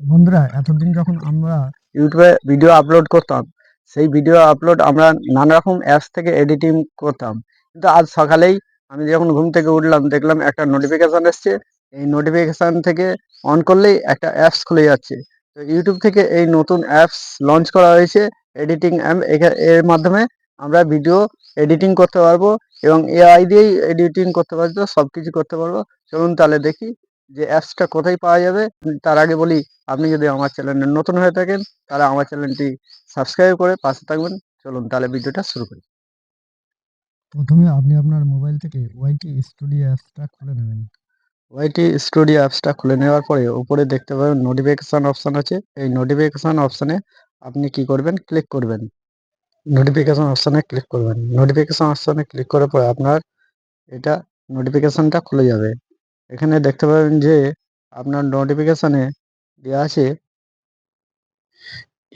বন্ধুরা, এতদিন যখন আমরা ইউটিউবে ভিডিও আপলোড করতাম, সেই ভিডিও আপলোড আমরা নানা রকম অ্যাপস থেকে এডিটিং করতাম। কিন্তু আজ সকালেই আমি যখন ঘুম থেকে উঠলাম, দেখলাম একটা নোটিফিকেশন এসছে। এই নোটিফিকেশন থেকে অন করলেই একটা অ্যাপস খুলে যাচ্ছে। তো ইউটিউব থেকে এই নতুন অ্যাপস লঞ্চ করা হয়েছে, এডিটিং অ্যাপ। এর মাধ্যমে আমরা ভিডিও এডিটিং করতে পারবো এবং এআই দিয়েই এডিটিং করতে পারবো, সব কিছু করতে পারবো। চলুন তাহলে দেখি যে অ্যাপসটা কোথায় পাওয়া যাবে। তার আগে বলি, আপনি যদি আমার চ্যানেলে নতুন হয়ে থাকেন তাহলে আমার চ্যানেলটি সাবস্ক্রাইব করে পাশে থাকবেন। চলুন তাহলে ভিডিওটা শুরু করি। প্রথমে আপনি আপনার মোবাইল থেকে ওয়াইটি স্টুডিও অ্যাপসটা খুলে নেবেন। ওয়াইটি স্টুডিও অ্যাপসটা খুলে নেওয়ার পরে উপরে দেখতে পাবেন নোটিফিকেশান অপশান আছে। এই নোটিফিকেশান অপশানে আপনি কি করবেন, ক্লিক করবেন। নোটিফিকেশান অপশানে ক্লিক করবেন। নোটিফিকেশান অপশানে ক্লিক করার পরে আপনার এটা নোটিফিকেশানটা খুলে যাবে। এখানে দেখতে পাবেন যে আপনার নোটিফিকেশানে দেওয়া আছে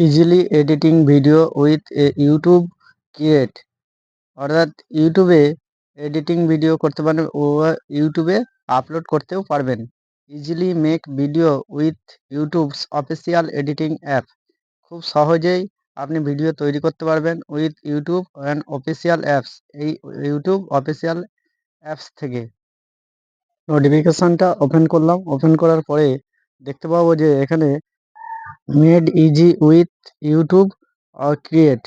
easily editing video with a YouTube create, অর্থাৎ ইউটিউবে এডিটিং ভিডিও করতে পারেন ও ইউটিউবে আপলোড করতেও পারবেন। Easily make video with YouTubes official editing app. খুব সহজেই আপনি ভিডিও তৈরি করতে পারবেন with YouTube and official apps. এই ইউটিউব অফিসিয়াল অ্যাপস থেকে নোটিফিকেশানটা ওপেন করলাম। ওপেন করার পরে দেখতে পাবো যে এখানে made easy with YouTube or create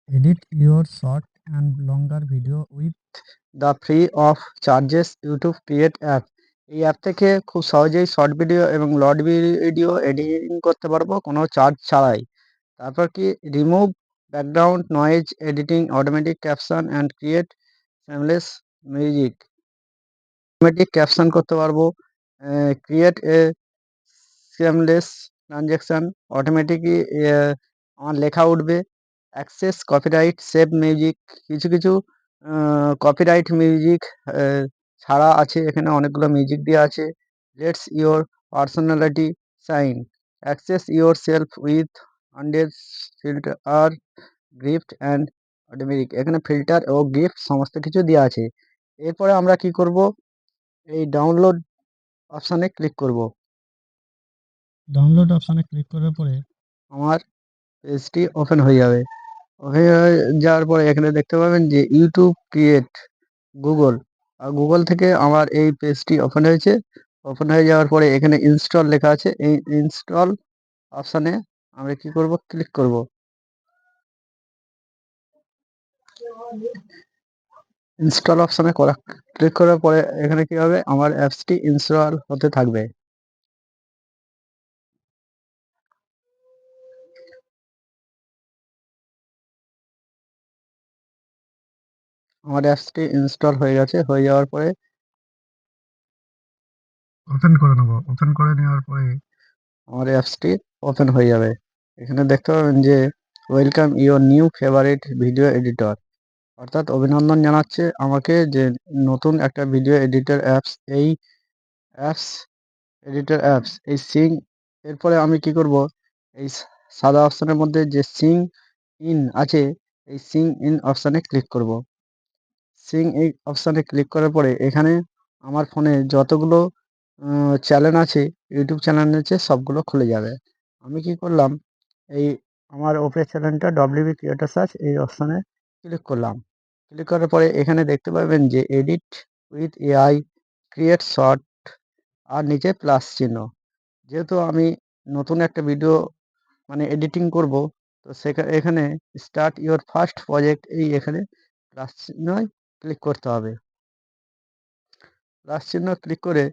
edit your short and longer video with the free of charges YouTube create app. এই অ্যাপ থেকে খুব সহজেই শর্ট ভিডিও এবং লং ভিডিও এডিটিং করতে পারবো কোনো চার্জ ছাড়াই। তারপর কি, remove background noise editing automatic caption and create seamless music. Automatic caption করতে পারবো, ক্রিয়েট এ সেমলেস ট্রানজ্যাকশন, অটোমেটিকই আমার লেখা উঠবে। অ্যাক্সেস কপিরাইট সেভ মিউজিক, কিছু কিছু কপিরাইট মিউজিক ছাড়া আছে, এখানে অনেকগুলো মিউজিক দেওয়া আছে। Lets your personality shine, access yourself with hundred filter gift and automatic, এখানে ফিল্টার ও গিফট সমস্ত কিছু দেওয়া আছে। এরপরে আমরা কি করব, এই ডাউনলোড অপশানে ক্লিক করব। ডাউনলোড অপশানে ক্লিক করার পরে আমার পেজটি ওপেন হয়ে যাবে। ওপেন হয়ে যাওয়ার পরে এখানে দেখতে পাবেন যে ইউটিউব ক্রিয়েট গুগল, আর গুগল থেকে আমার এই পেজটি ওপেন হয়েছে। ওপেন হয়ে যাওয়ার পরে এখানে ইনস্টল লেখা আছে, এই ইনস্টল অপশানে আমরা কি করব, ক্লিক করব। ইনস্টল অপশানে ক্লিক করার পরে এখানে কি হবে, আমার অ্যাপসটি ইনস্টল হতে থাকবে। আমার অ্যাপসটি ইনস্টল হয়ে গেছে। হয়ে যাওয়ার পরে ওপেন করে নেব। ওপেন করে নেওয়ার পরে আমার অ্যাপসটি ওপেন হয়ে যাবে। এখানে দেখতে পাবেন যে welcome your new favourite video editor, অর্থাৎ অভিনন্দন জানাচ্ছে আমাকে যে নতুন একটা ভিডিও এডিটর অ্যাপস, এই অ্যাপস এডিটর অ্যাপস এই সিং। এরপরে আমি কি করব, এই সাদা অপশানের মধ্যে যে সিং ইন আছে, এই সিং ইন অপশানে ক্লিক করব। সিং এই অপশানে ক্লিক করার পরে এখানে আমার ফোনে যতগুলো চ্যানেল আছে, ইউটিউব চ্যানেল আছে, সবগুলো খুলে যাবে। আমি কি করলাম, এই আমার ওপরের চ্যানেলটা ডব্লিউবি ক্রিয়েটার সার্চ, এই অপশানে ক্লিক করলাম। ক্লিক করার পরে এখানে দেখতে পাবেন যে edit with AI, create short, আর নিচে প্লাস চিহ্ন। যেহেতু আমি নতুন একটা ভিডিও মানে এডিটিং করব, তো এখানে স্টার্ট ইওর ফার্স্ট প্রজেক্ট, এই এখানে প্লাস চিহ্নয় ক্লিক করতে হবে। প্লাস চিহ্ন ক্লিক করে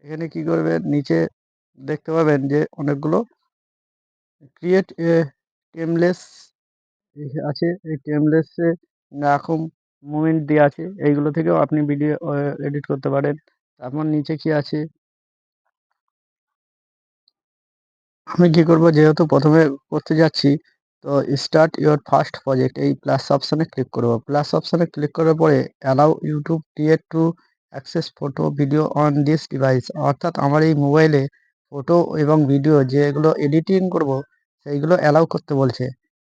এখানে কি করবেন, নিচে দেখতে পাবেন যে অনেকগুলো ক্রিয়েট এ টেমলেস আছে। এই টেমলেসে এরকম মুভমেন্ট দেওয়া আছে, এইগুলো থেকেও আপনি ভিডিও এডিট করতে পারেন। তারপর নিচে কি আছে, আমি কি করব, যেহেতু প্রথমে করতে যাচ্ছি, তো স্টার্ট ইওর ফার্স্ট প্রজেক্ট, এই প্লাস অপশানে ক্লিক করব। প্লাস অপশানে ক্লিক করার পরে allow YouTube create to access photo video on this device, অর্থাৎ আমার এই মোবাইলে ফটো এবং ভিডিও যেগুলো এডিটিং করব সেইগুলো অ্যালাউ করতে বলছে।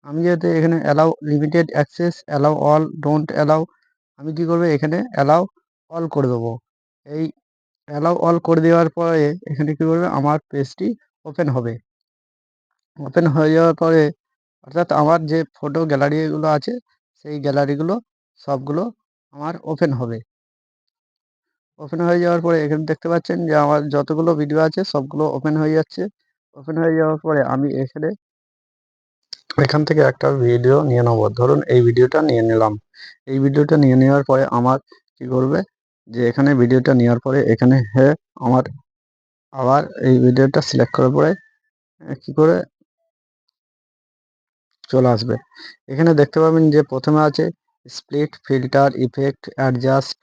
আমি যেহেতু এখানে allow limited access, allow all, don't allow, আমি কি করব, এখানে অ্যালাউ অল করে দেবো। এই অ্যালাউ অল করে দেওয়ার পরে এখানে কি করবে, আমার পেজটি ওপেন হবে। ওপেন হয়ে যাওয়ার পরে অর্থাৎ আমার যে ফটো গ্যালারিগুলো আছে সেই গ্যালারিগুলো সবগুলো আমার ওপেন হবে। ওপেন হয়ে যাওয়ার পরে এখানে দেখতে পাচ্ছেন যে আমার যতগুলো ভিডিও আছে সবগুলো ওপেন হয়ে যাচ্ছে। ওপেন হয়ে যাওয়ার পরে আমি এখান থেকে একটা ভিডিও নিয়ে নেব। ধরুন এই ভিডিওটা নিয়ে নিলাম। এই ভিডিওটা নিয়ে নেওয়ার পরে আমার কি করবে যে এখানে ভিডিওটা নেওয়ার পরে এখানে আমার আবার এই ভিডিওটা সিলেক্ট করার পরে কি করে চলে আসবে। এখানে দেখতে পাবেন যে প্রথমে আছে স্প্লিট, ফিল্টার, ইফেক্ট, অ্যাডজাস্ট,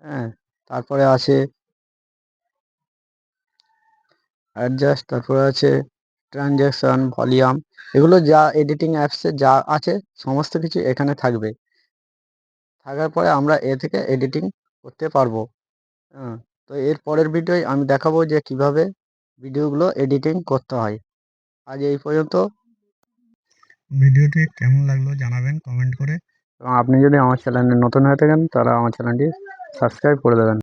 হ্যাঁ, তারপরে আছে তারপরে আছে ট্রানজ্যাকশন, ভলিউম, এগুলো যা এডিটিং অ্যাপসে যা আছে সমস্ত কিছু এখানে থাকবে। থাকার পরে আমরা এ থেকে এডিটিং করতে পারবো। হ্যাঁ, তো এর পরের ভিডিওয় আমি দেখাবো যে কিভাবে ভিডিওগুলো এডিটিং করতে হয়। আজ এই পর্যন্ত। ভিডিওটি কেমন লাগলো জানাবেন কমেন্ট করে। এবং আপনি যদি আমার চ্যানেলে নতুন হয়ে থাকেন তাহলে আমার চ্যানেলটি সাবস্ক্রাইব করে দেবেন।